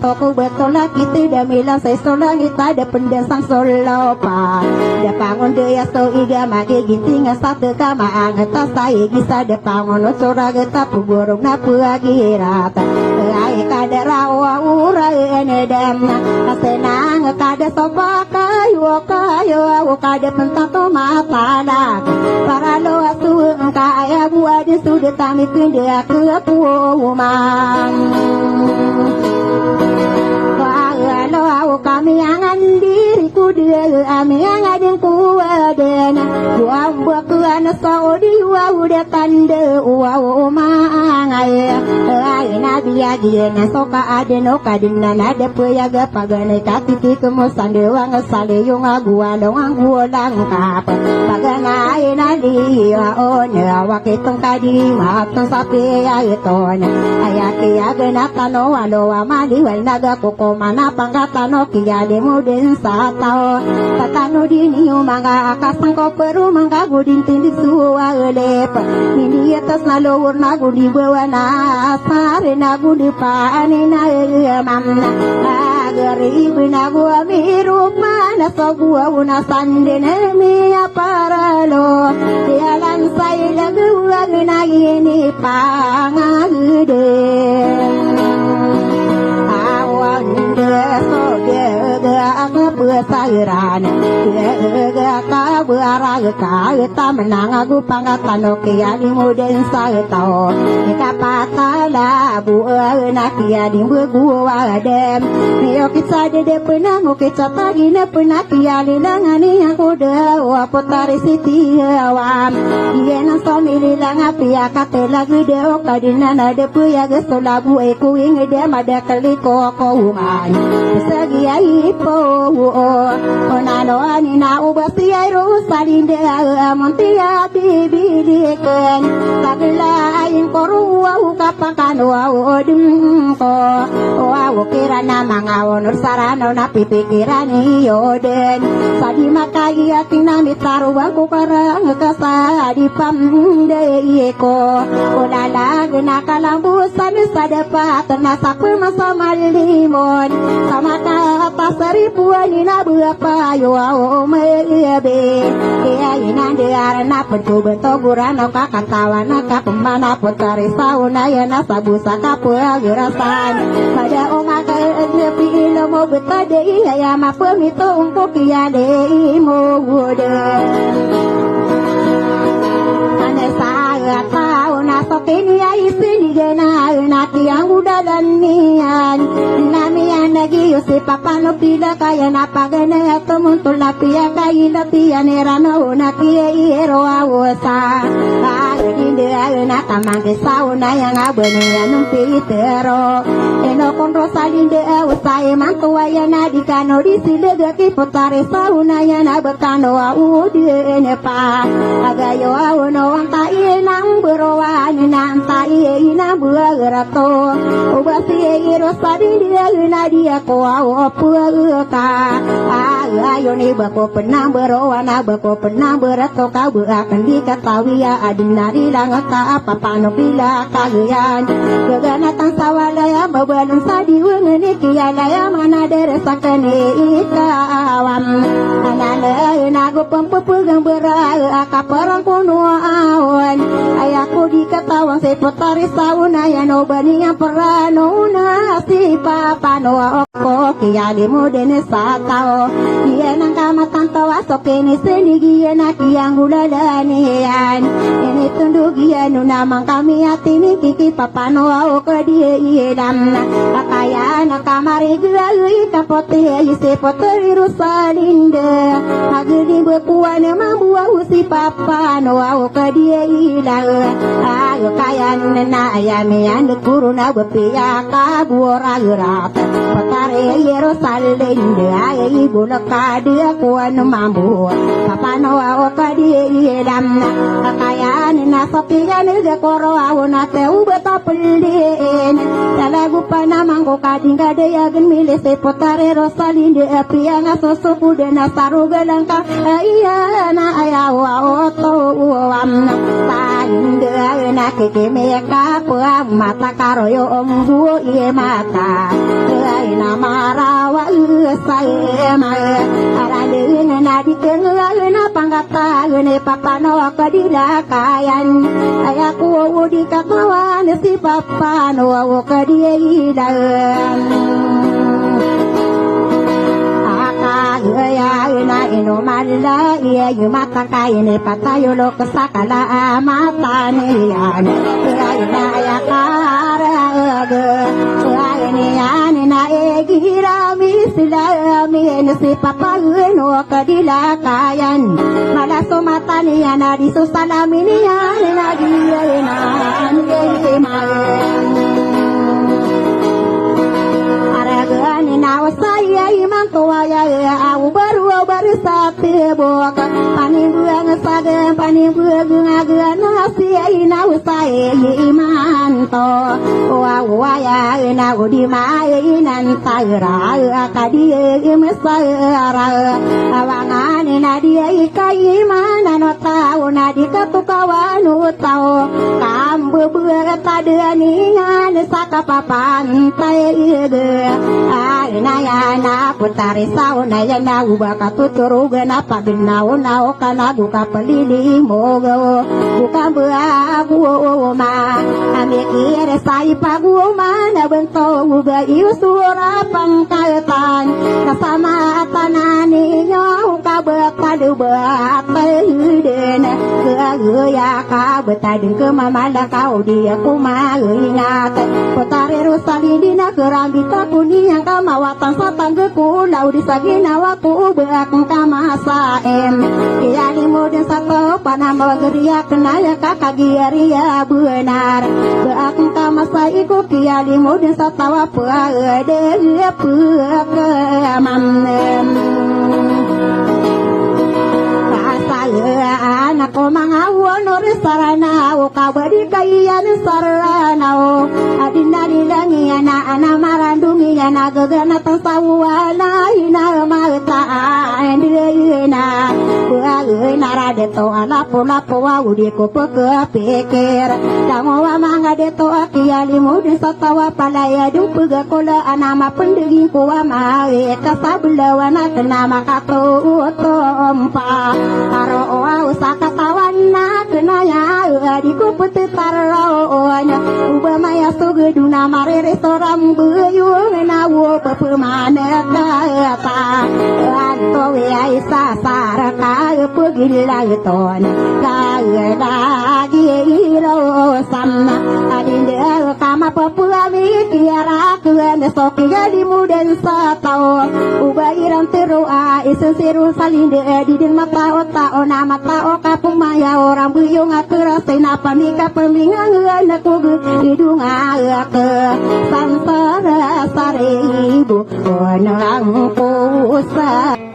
toko betola kita dah milang saya solang kita ada pendesang solo pa da pangon dia so iga mage ginting satu kama angata saya bisa da pangon sora geta puburung na puagi rata ai kada rawa ura ene damna asenang kada sopa kayo kada pentato mata para lo asu kaya buat sudah tami pindah ke Puman. Kalau kami angan diriku dia kami angan kuaden buah kuana saudi udah tanda mangai ai nabi agena soka adeno kadina nada peyaga pagane katiti kemusan dewa ngesale yung agua doang gulang kap pagana ai nadi ona wakitong kadi matong sapi aiton ayaki agena tano alo amali wal naga koko mana panggatano kia demo den satao tatano dini manga akasang ko peru manga godin tindik suwa lep ini atas nalur nagu di bawah na sare nagu di pani na mamna agari nagu amiru mana sogua una sandene mi aparalo dialan sai lagu na ini pangade sayuran ka buara ka ta menang aku pangatan okia di muden saytao ka patala bu na kia di gua dem yo kita de pena mo kita pagi na pena kia lilangani aku de wa potari siti awam yena so mililang apia katela gede o kadina na de puya gesto labu eku ing de mada kali ko uman sagi ai po onano anina ubasi ai rusalinde amontia bibiliken kabila ain koru au kapakan au dum ko au kirana mangawo nur sarano na pipikirani yoden sadi makai atina mitaru aku karang kasa di pamde iko olala gena kalambusan sadapa ternasak masa malimon sama kata seribuan ina berapa yo mebe ya ina dia na pencoba toguran kakak kawan kakak pemana potari sauna ya na sabusa kapua gerasan pada oma ke nepi ilmu betade ya ma pemito untuk ya de mo gode ane saya tahu nasokini ya isini gena nati yang udah dan nian namian lagi yusi papa no pila kaya napagana atau muntul lapia kaya lapia nerano nakia iero awasa inde na tamang sauna yang abene numpi tero eno konro salinde usai mantua ya nadikano di sile gaki potare sauna ya nabakano udi ene pa agayo awono anta inang berowani nanta ina buagarato ubasi iro sadi dia nadia ko puaka ayo ni bako penang berowana bako penang berato kau akan diketahui ya adinari langaka apa pano bila kalian keganatan sawalaya babalan sadi wengeni kialaya mana deresakane ikawam anale nago pempepegang berai akaparang kuno awan ayahku diketawang sepotari sauna ya nobani yang perano nasi papa no oko kiali modene satao dia nang kamatan tawa sokene senigi enak yang ulalanian ini tundugian namang kami atini kiki papa no oko dia idam pakaian kamari gai kapote isi poteri rusalinde agini bekuan mambuah usi papa no oko dia ilang ayo kayan na ayame ande kuruna bepia kabura gerak potare Yerusalinde ayi bulaka dia kuan mambu papa no oko dia idam pakaian na sopian de koro awona te ubeta pelin talagu panamang ko kadinga de yagen mile se potare Rosalinde apia na sosupu de na sarugalangka iya na ayawa oto uam tanda na kiki meka puam mata karoyo ombu iye mata na marawa saya ma aralin na ditengal na panggata ne papano kadilakayan ayaku udi kakawan si papano kadiidan ya na ino mala iya yumata kay ni patayo lo kasakala mata niyan na ya kara ni yan na egira misilami si papano kadilakayan malaso mata niyan na di susalami niyan na giyan na saya iman tuaya au baru sate boka panimbuang sage panimbuang agana sia na usai iman to wa ya na udi mai nan taira akadi mesara awangan na dia ikai mana no tau na dikatukawan tau kambu beratadani na sakapapan tai na ya na putari sao na ya na ubaka tuturuga na pabinao na o kanagu kapalili mogo bukan buagu ma amikire sai pagu ma na bento uga iusura pangkatan kasama tanani nyo ka betadu betadden ke ya ka betadden ke mamala kau dia kuma ingat putari rusali dina kerambita kuning yang kamawatan satangga kulau di sagina waku beak kamasa kia di modern satu panama geria kenaya kakak giaria benar beak kamasa iku kia di modern satawa puade puak mamem anak ko mangawon or sarana o kabadi kayan sarana o adina dilangi ana marandungi ana gagana tasawala ina mata andina buang rade to ala pola poa udi ko pikir dango manga de to akiali mudi satawa palaya dupuga kola anama pendegi ko ma kasabla wana nama kato tompa karo usaka tawana kenaya adiko putih tarawanya ubah maya sugeduna mare restoran buyung nawo pepemana kata anto ya isa saraka pegila ton kaya lagi ilo sama adinde kama papua mikira kuan sokia di muden satao ubah iran terua isu siru salinde didin mata ota ona mata oka pumaya orang buyung akerase napa mika pemingang anak kugu hidung ke sansara saribu onang pusa